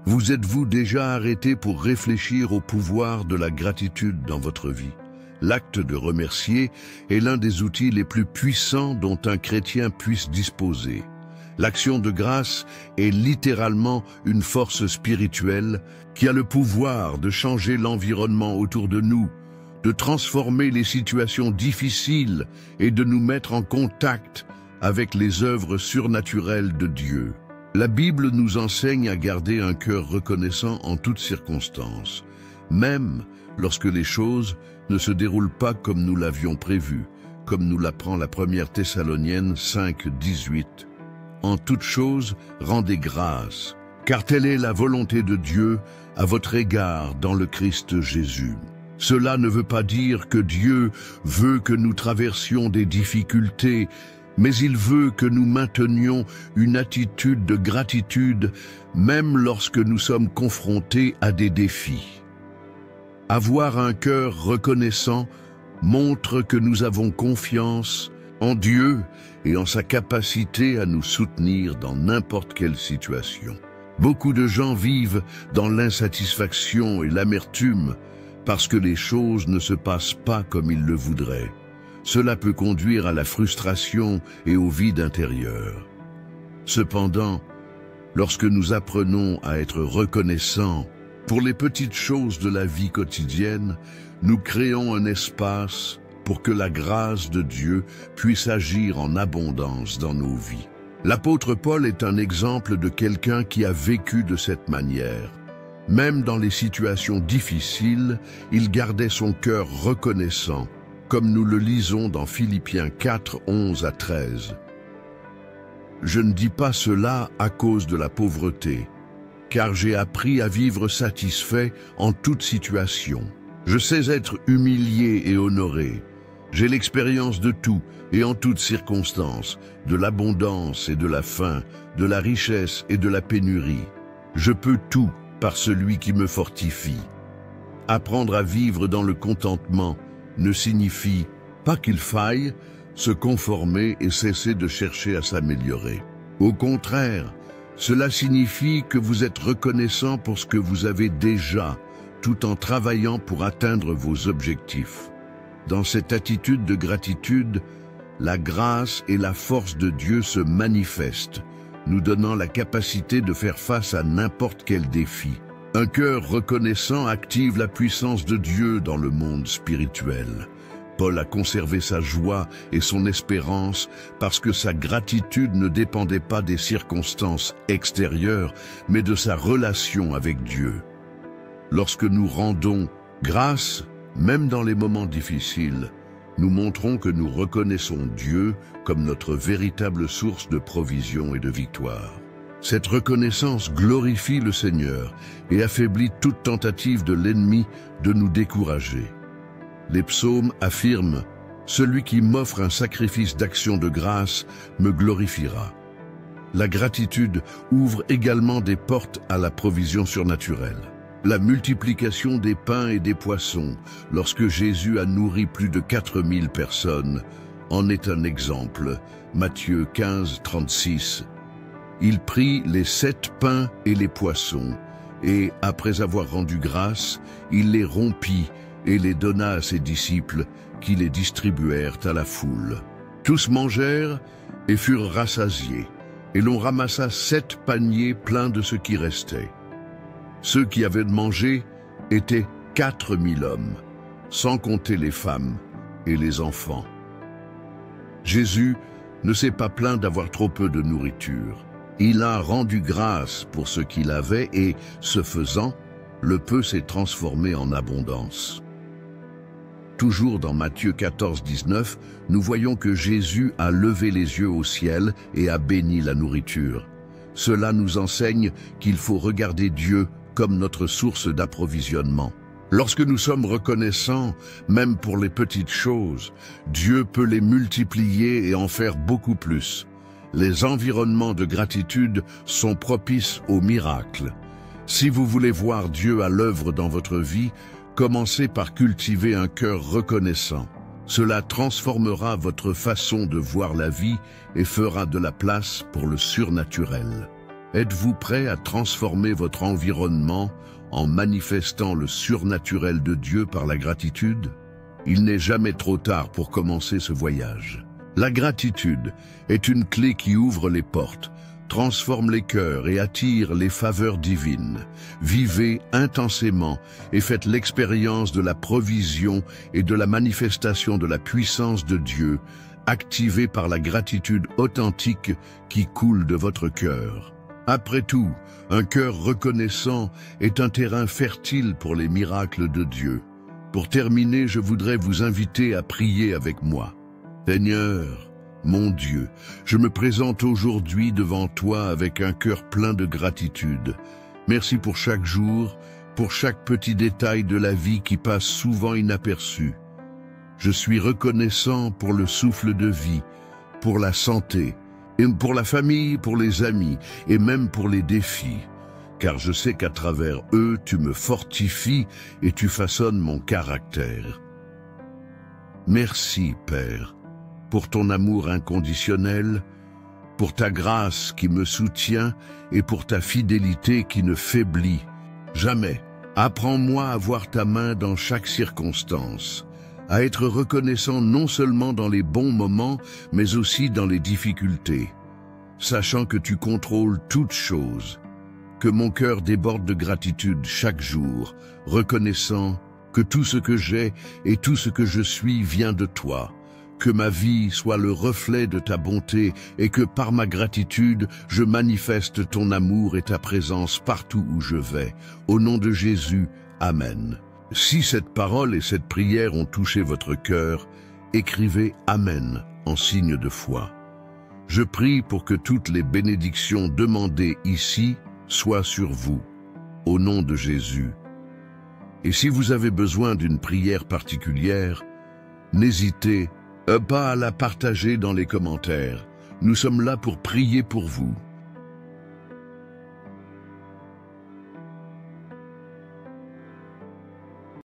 Vous êtes-vous déjà arrêté pour réfléchir au pouvoir de la gratitude dans votre vie? L'acte de remercier est l'un des outils les plus puissants dont un chrétien puisse disposer. L'action de grâce est littéralement une force spirituelle qui a le pouvoir de changer l'environnement autour de nous, de transformer les situations difficiles et de nous mettre en contact avec les œuvres surnaturelles de Dieu. La Bible nous enseigne à garder un cœur reconnaissant en toutes circonstances, même lorsque les choses ne se déroulent pas comme nous l'avions prévu, comme nous l'apprend la première Thessalonienne 5, 18. En toutes choses, rendez grâce, car telle est la volonté de Dieu à votre égard dans le Christ Jésus. Cela ne veut pas dire que Dieu veut que nous traversions des difficultés, mais il veut que nous maintenions une attitude de gratitude, même lorsque nous sommes confrontés à des défis. Avoir un cœur reconnaissant montre que nous avons confiance en Dieu et en sa capacité à nous soutenir dans n'importe quelle situation. Beaucoup de gens vivent dans l'insatisfaction et l'amertume parce que les choses ne se passent pas comme ils le voudraient. Cela peut conduire à la frustration et au vide intérieur. Cependant, lorsque nous apprenons à être reconnaissants pour les petites choses de la vie quotidienne, nous créons un espace pour que la grâce de Dieu puisse agir en abondance dans nos vies. L'apôtre Paul est un exemple de quelqu'un qui a vécu de cette manière. Même dans les situations difficiles, il gardait son cœur reconnaissant, comme nous le lisons dans Philippiens 4, 11 à 13. Je ne dis pas cela à cause de la pauvreté, car j'ai appris à vivre satisfait en toute situation. Je sais être humilié et honoré. J'ai l'expérience de tout et en toutes circonstances, de l'abondance et de la faim, de la richesse et de la pénurie. Je peux tout par celui qui me fortifie. Apprendre à vivre dans le contentement ne signifie pas qu'il faille se conformer et cesser de chercher à s'améliorer. Au contraire, cela signifie que vous êtes reconnaissant pour ce que vous avez déjà, tout en travaillant pour atteindre vos objectifs. Dans cette attitude de gratitude, la grâce et la force de Dieu se manifestent, nous donnant la capacité de faire face à n'importe quel défi. Un cœur reconnaissant active la puissance de Dieu dans le monde spirituel. Paul a conservé sa joie et son espérance parce que sa gratitude ne dépendait pas des circonstances extérieures, mais de sa relation avec Dieu. Lorsque nous rendons grâce, même dans les moments difficiles, nous montrons que nous reconnaissons Dieu comme notre véritable source de provision et de victoire. Cette reconnaissance glorifie le Seigneur et affaiblit toute tentative de l'ennemi de nous décourager. Les psaumes affirment « Celui qui m'offre un sacrifice d'action de grâce me glorifiera ». La gratitude ouvre également des portes à la provision surnaturelle. La multiplication des pains et des poissons, lorsque Jésus a nourri plus de 4000 personnes, en est un exemple. Matthieu 15, 36. Il prit les 7 pains et les poissons, et, après avoir rendu grâce, il les rompit et les donna à ses disciples, qui les distribuèrent à la foule. Tous mangèrent et furent rassasiés, et l'on ramassa 7 paniers pleins de ce qui restait. Ceux qui avaient mangé étaient 4000 hommes, sans compter les femmes et les enfants. Jésus ne s'est pas plaint d'avoir trop peu de nourriture. Il a rendu grâce pour ce qu'il avait et, ce faisant, le peu s'est transformé en abondance. Toujours dans Matthieu 14, 19, nous voyons que Jésus a levé les yeux au ciel et a béni la nourriture. Cela nous enseigne qu'il faut regarder Dieu comme notre source d'approvisionnement. Lorsque nous sommes reconnaissants, même pour les petites choses, Dieu peut les multiplier et en faire beaucoup plus. Les environnements de gratitude sont propices aux miracles. Si vous voulez voir Dieu à l'œuvre dans votre vie, commencez par cultiver un cœur reconnaissant. Cela transformera votre façon de voir la vie et fera de la place pour le surnaturel. Êtes-vous prêt à transformer votre environnement en manifestant le surnaturel de Dieu par la gratitude? Il n'est jamais trop tard pour commencer ce voyage. La gratitude est une clé qui ouvre les portes, transforme les cœurs et attire les faveurs divines. Vivez intensément et faites l'expérience de la provision et de la manifestation de la puissance de Dieu, activée par la gratitude authentique qui coule de votre cœur. Après tout, un cœur reconnaissant est un terrain fertile pour les miracles de Dieu. Pour terminer, je voudrais vous inviter à prier avec moi. Seigneur, mon Dieu, je me présente aujourd'hui devant toi avec un cœur plein de gratitude. Merci pour chaque jour, pour chaque petit détail de la vie qui passe souvent inaperçu. Je suis reconnaissant pour le souffle de vie, pour la santé, et pour la famille, pour les amis et même pour les défis. Car je sais qu'à travers eux, tu me fortifies et tu façonnes mon caractère. Merci, Père, pour ton amour inconditionnel, pour ta grâce qui me soutient et pour ta fidélité qui ne faiblit jamais. Apprends-moi à voir ta main dans chaque circonstance, à être reconnaissant non seulement dans les bons moments, mais aussi dans les difficultés, sachant que tu contrôles toutes choses. Que mon cœur déborde de gratitude chaque jour, reconnaissant que tout ce que j'ai et tout ce que je suis vient de toi. Que ma vie soit le reflet de ta bonté et que par ma gratitude, je manifeste ton amour et ta présence partout où je vais. Au nom de Jésus, Amen. Si cette parole et cette prière ont touché votre cœur, écrivez Amen en signe de foi. Je prie pour que toutes les bénédictions demandées ici soient sur vous, au nom de Jésus. Et si vous avez besoin d'une prière particulière, n'hésitez pas à la partager dans les commentaires. Nous sommes là pour prier pour vous.